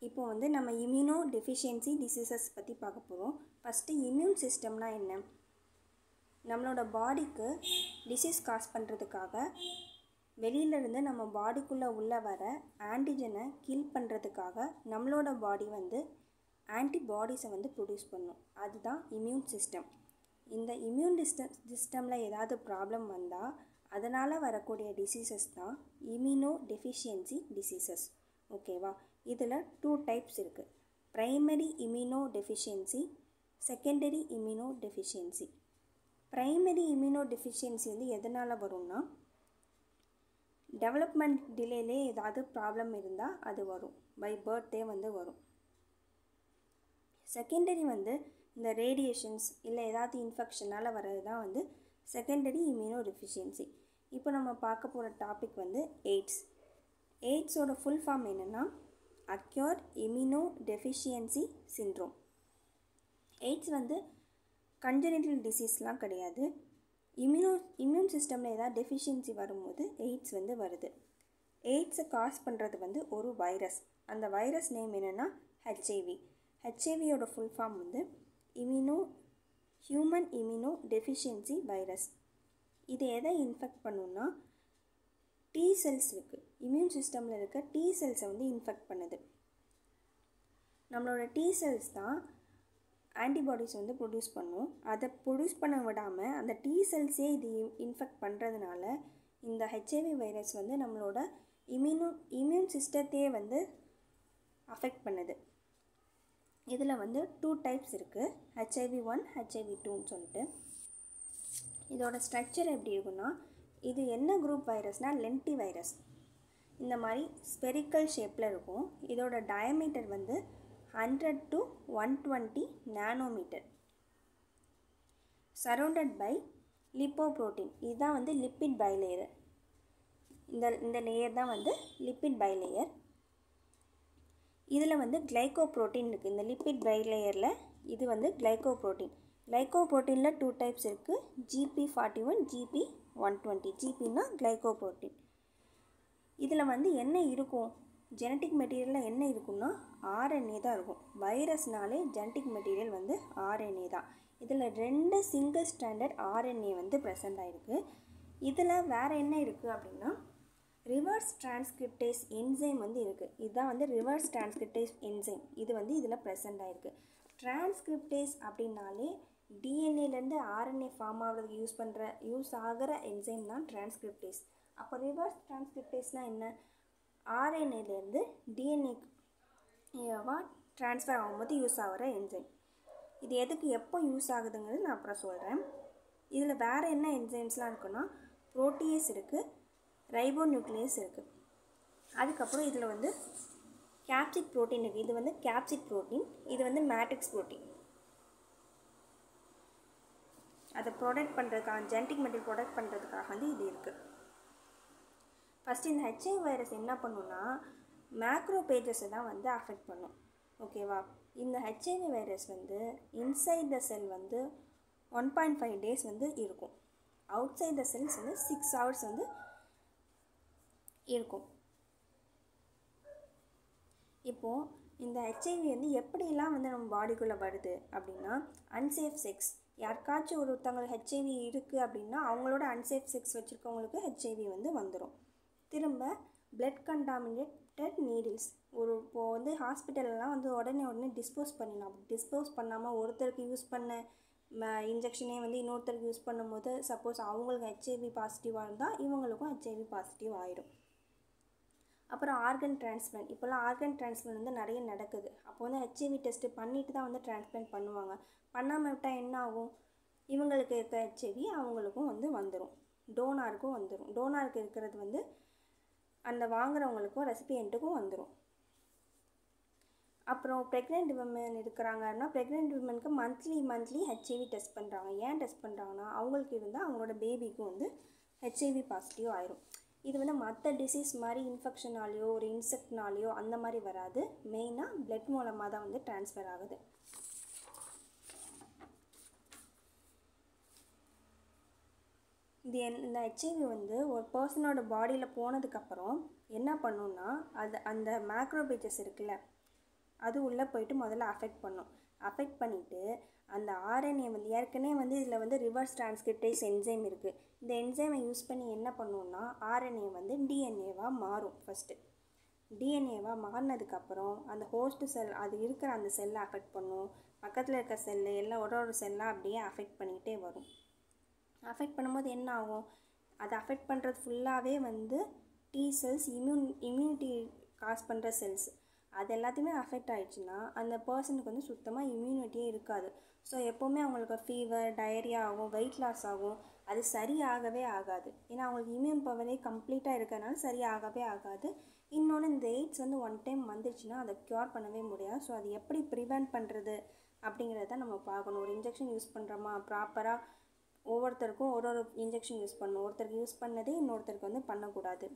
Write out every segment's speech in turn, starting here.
இப்போ வந்து நம்ம இம்யூனோ டெஃபிஷியன்சி டிசீசஸ் பற்றி பார்க்க போகிறோம். ஃபஸ்ட்டு இம்யூன் சிஸ்டம்னா என்ன? நம்மளோட பாடிக்கு டிசீஸ் காஸ் பண்ணுறதுக்காக வெளியிலேருந்து நம்ம பாடிக்குள்ளே உள்ள வர ஆன்டிஜனை கில் பண்ணுறதுக்காக நம்மளோட பாடி வந்து ஆன்டிபாடிஸை வந்து ப்ரொடியூஸ் பண்ணும். அதுதான் இம்யூன் சிஸ்டம். இந்த இம்யூன் சிஸ்டமில் ஏதாவது ப்ராப்ளம் வந்தால் அதனால் வரக்கூடிய டிசீசஸ் தான் இம்யூனோ டெஃபிஷியன்சி டிசீசஸ். ஓகேவா? இதில் 2 டைப்ஸ் இருக்குது. Primary immuno deficiency, secondary immuno deficiency. Primary immuno deficiency வந்து எதனால் வரும்னா, டெவலப்மெண்ட் டிலேலே ஏதாவது ப்ராப்ளம் இருந்தால் அது வரும். பை பர்த்டே வந்து வரும். செகண்டரி வந்து இந்த ரேடியேஷன்ஸ் இல்லை ஏதாவது இன்ஃபெக்ஷனால் வர்றது தான் வந்து செகண்டரி இம்யூனோ டெஃபிஷியன்சி. இப்போ நம்ம பார்க்க போகிற டாபிக் வந்து எய்ட்ஸ். எய்ட்ஸோட ஃபுல் ஃபார்ம் என்னென்னா acquired immuno deficiency syndrome. AIDS வந்து கன்ஜெனிட்டல் டிசீஸ்லாம் கிடையாது. இம்யூன் சிஸ்டமில் ஏதாவது டெஃபிஷியன்சி வரும்போது எய்ட்ஸ் வந்து வருது. எய்ட்ஸை காஸ் பண்ணுறது வந்து ஒரு வைரஸ். அந்த வைரஸ் நேம் என்னென்னா ஹெச்ஐவி. ஹெச்ஐவியோட ஃபுல் ஃபார்ம் வந்து ஹியூமன் இம்யூனோ டெஃபிஷியன்சி வைரஸ். இது எதை இன்ஃபெக்ட் பண்ணுன்னா, T செல்ஸ் இருக்குது. இம்யூன் சிஸ்டமில் இருக்க T செல்ஸை வந்து இன்ஃபெக்ட் பண்ணுது. நம்மளோட T செல்ஸ் தான் ஆன்டிபாடிஸ் வந்து ப்ரொடியூஸ் பண்ணும். அதை ப்ரொடியூஸ் பண்ண விடாமல் அந்த T செல்ஸே இது இன்ஃபெக்ட் பண்ணுறதுனால இந்த ஹெச்ஐவி வைரஸ் வந்து நம்மளோட இம்யூன் சிஸ்டத்தையே வந்து அஃபெக்ட் பண்ணுது. இதில் வந்து 2 டைப்ஸ் இருக்குது. HIV1, HIV2ன்னு சொல்லிட்டு. இதோட ஸ்ட்ரக்சர் எப்படி இருக்குன்னா, இது என்ன குரூப் வைரஸ்னால் லென்டி வைரஸ். இந்த மாதிரி ஸ்பெரிக்கல் ஷேப்பில் இருக்கும். இதோட டயமீட்டர் வந்து 100 to 120 nanometre. Surrounded by lipoprotein. இதுதான் வந்து லிப்பிட் பைலேயர். இந்த லேயர் தான் வந்து லிப்பிட் பைலேயர். இதில் வந்து கிளைகோப்ரோட்டீன் இருக்குது. இந்த லிப்பிட் பைலேயரில் இது வந்து கிளைகோப்ரோட்டீன். கிளைகோப்ரோட்டீனில் 2 டைப்ஸ் இருக்குது. GP41, GP120. GPன்னா கிளைகோப்ரோட்டீன். இதில் வந்து என்ன இருக்கும்? ஜெனட்டிக் மெட்டீரியலில் என்ன இருக்குன்னா RNA தான் இருக்கும். வைரஸ்னாலே ஜெனட்டிக் மெட்டீரியல் வந்து RNA தான். இதில் 2 சிங்கிள் ஸ்டாண்டர்ட் RNA வந்து ப்ரெசென்ட் ஆகிருக்கு. இதில் வேறு என்ன இருக்குது அப்படின்னா, ரிவர்ஸ் டிரான்ஸ்கிரிப்டேஸ் என்சைம் வந்து இருக்குது. இதுதான் வந்து ரிவர்ஸ் டிரான்ஸ்கிரிப்டேஸ் என்சைம். இது வந்து இதில் ப்ரெசென்ட் ஆகிருக்கு. டிரான்ஸ்கிரிப்டேஸ் அப்படின்னாலே டிஎன்ஏலேருந்து RNA ஃபார்ம் ஆகிறதுக்கு யூஸ் ஆகிற என்சைம் தான் டிரான்ஸ்கிரிப்டேஸ். அப்போ ரிவர்ஸ் டிரான்ஸ்கிரிப்டேஸ்னால் என்ன? RNAலேருந்து டிஎன்ஏவா ட்ரான்ஸ்ஃபர் ஆகும்போது யூஸ் ஆகிற என்சைம். இது எதுக்கு எப்போ யூஸ் ஆகுதுங்கிறது நான் அப்புறம் சொல்கிறேன். இதில் வேறு என்ன என்சைம்ஸ்லாம் இருக்குன்னா, புரோட்டியேஸ் இருக்குது, ரைபோநியூக்ளியஸ் இருக்குது. அதுக்கப்புறம் இதில் வந்து கேப்சிட் ப்ரோட்டீன் இருக்குது. இது வந்து கேப்சிட் ப்ரோட்டீன். இது வந்து மேட்ரிக்ஸ் ப்ரோட்டீன். அதை ப்ரொடக்ட் பண்ணுறதுக்காக, ஜெனட்டிக் மெட்டீரியல் ப்ரொடக்ட் பண்ணுறதுக்காக வந்து இது இருக்குது. ஃபஸ்ட்டு இந்த ஹெச்ஐவி வைரஸ் என்ன பண்ணுன்னா, மேக்ரோபேஜஸை தான் வந்து அஃபெக்ட் பண்ணும். ஓகேவா? இந்த ஹெச்ஐவி வைரஸ் வந்து இன்சைட் த செல் வந்து 1.5 days வந்து இருக்கும். அவுட் சைட் த செல்ஸ் வந்து 6 hours வந்து இருக்கும். இப்போது இந்த ஹெச்ஐவி வந்து எப்படிலாம் வந்து நம்ம பாடிக்குள்ளே வருது அப்படின்னா, அன்சேஃப் செக்ஸ். யாருக்காச்சும் ஒருத்தவங்களுக்கு ஹெச்ஐவி இருக்குது அப்படின்னா அவங்களோட அன்சேஃப் செக்ஸ் வச்சுருக்கவங்களுக்கு ஹெச்ஐவி வந்து வந்துடும். திரும்ப பிளட் கண்டாமினேட்டட் நீடில்ஸ். இப்போது வந்து ஹாஸ்பிட்டல்லாம் வந்து உடனே டிஸ்போஸ் பண்ணிடலாம். டிஸ்போஸ் பண்ணாமல் ஒருத்தருக்கு யூஸ் பண்ண இன்ஜெக்ஷனே வந்து இன்னொருத்தருக்கு யூஸ் பண்ணும்போது சப்போஸ் அவங்களுக்கு ஹெச்ஐவி பாசிட்டிவாக இருந்தால் இவங்களுக்கும் ஹெச்ஐவி பாசிட்டிவ் ஆகிடும். அப்புறம் ஆர்கன் டிரான்ஸ்பிளான்ட். இப்போல்லாம் ஆர்கன் டிரான்ஸ்பிளான்ட் வந்து நிறைய நடக்குது. அப்போ வந்து ஹெச்ஐவி டெஸ்ட்டு பண்ணிட்டு தான் வந்து டிரான்ஸ்பிளான்ட் பண்ணுவாங்க. பண்ணாமல் விட்டால் என்ன ஆகும்? இவங்களுக்கு இருக்க ஹெச்ஐவி அவங்களுக்கும் வந்து வந்துடும், டோனாருக்கும் வந்துடும். டோனாருக்கு இருக்கிறது வந்து அந்த வாங்குறவங்களுக்கும் ரெசிபியண்ட்டுக்கும் வந்துடும். அப்புறம் ப்ரெக்னென்ட் விமன் இருக்கிறாங்கன்னா, ப்ரெக்னென்ட் விமனுக்கு மந்த்லி ஹெச்ஐவி டெஸ்ட் பண்ணுறாங்க. ஏன் டெஸ்ட் பண்ணுறாங்கன்னா, அவங்களுக்கு இருந்தால் அவங்களோட பேபிக்கும் வந்து ஹெச்ஐவி பாசிட்டிவ் ஆயிரும். இது வந்து மற்ற டிசீஸ் மாதிரி இன்ஃபெக்ஷனாலேயோ ஒரு இன்செக்ட்னாலேயோ அந்த மாதிரி வராது. மெயினாக பிளட் மூலமாக தான் வந்து ட்ரான்ஸ்ஃபர் ஆகுது. இந்த ஹெச்ஐவி வந்து ஒரு பர்சனோட பாடியில் போனதுக்கப்புறம் என்ன பண்ணுன்னா, அந்த மேக்ரோபேஜஸ் இருக்குல்ல, அது உள்ளே போயிட்டு முதல்ல அஃபெக்ட் பண்ணும். அஃபெக்ட் பண்ணிவிட்டு அந்த ஆர்என்ஏ வந்து ஏற்கனவே வந்து இதில் வந்து ரிவர்ஸ் டிரான்ஸ்கிரிப்டேஸ் என்சைம் இருக்குது. இந்த என்சைமை யூஸ் பண்ணி என்ன பண்ணுவோம்னா ஆர்என்ஏ வந்து டிஎன்ஏவாக மாறும். ஃபஸ்ட்டு டிஎன்ஏவாக மாறினதுக்கப்புறம் அந்த ஹோஸ்ட் செல் அது இருக்கிற அந்த செல்லை அஃபெக்ட் பண்ணும். பக்கத்தில் இருக்க செல்லு எல்லாம் ஒரு செல்லாக அப்படியே அஃபெக்ட் பண்ணிக்கிட்டே வரும். அஃபெக்ட் பண்ணும்போது என்ன ஆகும், அதை அஃபெக்ட் பண்ணுறது ஃபுல்லாகவே வந்து T செல்ஸ், இம்யூனிட்டி காஸ் பண்ணுற செல்ஸ், அது எல்லாத்தையுமே அஃபெக்ட் ஆகிடுச்சுன்னா அந்த பர்சனுக்கு வந்து சுத்தமாக இம்யூனிட்டியே இருக்காது. ஸோ எப்போவுமே அவங்களுக்கு ஃபீவர், டயரியா ஆகும், வெயிட் லாஸ் ஆகும். அது சரியாகவே ஆகாது. ஏன்னா அவங்களுக்கு இம்யூன் பவரே கம்ப்ளீட்டாக இருக்கிறதுனால சரியாகவே ஆகாது. இன்னொன்று, இந்த எய்ட்ஸ் வந்து ஒன் டைம் வந்துச்சுன்னா அதை க்யூர் பண்ணவே முடியாது. ஸோ அது எப்படி ப்ரிவெண்ட் பண்ணுறது அப்படிங்கிறத நம்ம பார்க்கணும். ஒரு இன்ஜெக்ஷன் யூஸ் பண்ணுறோமா, ப்ராப்பராக ஒவ்வொருத்தருக்கும் ஒரு இன்ஜெக்ஷன் யூஸ் பண்ணணும். ஒருத்தருக்கு யூஸ் பண்ணதே இன்னொருத்தருக்கு வந்து பண்ணக்கூடாது.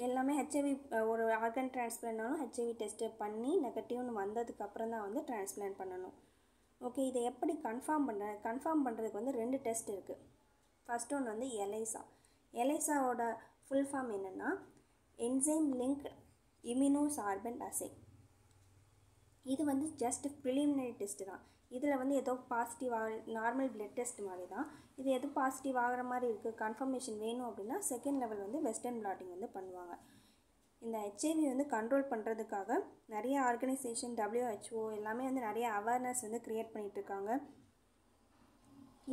எல்லாமே ஹெச்ஐவி ஒரு ஆர்கன் டிரான்ஸ்பிளான்ட்னாலும் ஹெச்ஐவி டெஸ்ட்டு பண்ணி நெகட்டிவ்னு வந்ததுக்கப்புறம் தான் வந்து டிரான்ஸ்பிளான்ட் பண்ணணும். ஓகே, இதை எப்படி கன்ஃபார்ம் பண்ணுறதுக்கு வந்து 2 டெஸ்ட் இருக்குது. ஃபஸ்ட் ஒன்று வந்து எலைசா. எலைசாவோட ஃபுல் ஃபார்ம் என்னென்னா என்சைம் லிங்க்ட் இம்யூனோசார்பன்ட் அசே. இது வந்து ஜஸ்ட் ப்ரிலிமினரி டெஸ்ட்டு தான். இதில் வந்து ஏதோ பாசிட்டிவாக நார்மல் பிளட் டெஸ்ட் மாதிரி தான். இது எது பாசிட்டிவ் ஆகிற மாதிரி இருக்குது, கன்ஃபர்மேஷன் வேணும் அப்படின்னா செகண்ட் லெவல் வந்து வெஸ்டர்ன் பிளாட்டிங் வந்து பண்ணுவாங்க. இந்த ஹெச்ஐவி வந்து கண்ட்ரோல் பண்ணுறதுக்காக நிறைய ஆர்கனைசேஷன், WHO எல்லாமே வந்து நிறைய அவேர்னஸ் வந்து க்ரியேட் பண்ணிகிட்ருக்காங்க.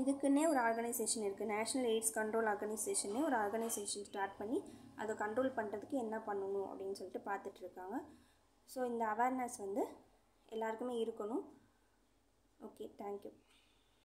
இதுக்குன்னே ஒரு ஆர்கனைசேஷன் இருக்குது, நேஷ்னல் எய்ட்ஸ் கண்ட்ரோல் ஆர்கனைசேஷனே ஒரு ஆர்கனைசேஷன் ஸ்டார்ட் பண்ணி அதை கண்ட்ரோல் பண்ணுறதுக்கு என்ன பண்ணணும் அப்படின்னு சொல்லிட்டு பார்த்துட்ருக்காங்க. ஸோ இந்த அவேர்னஸ் வந்து எல்லாருக்குமே இருக்கணும். Okay, thank you.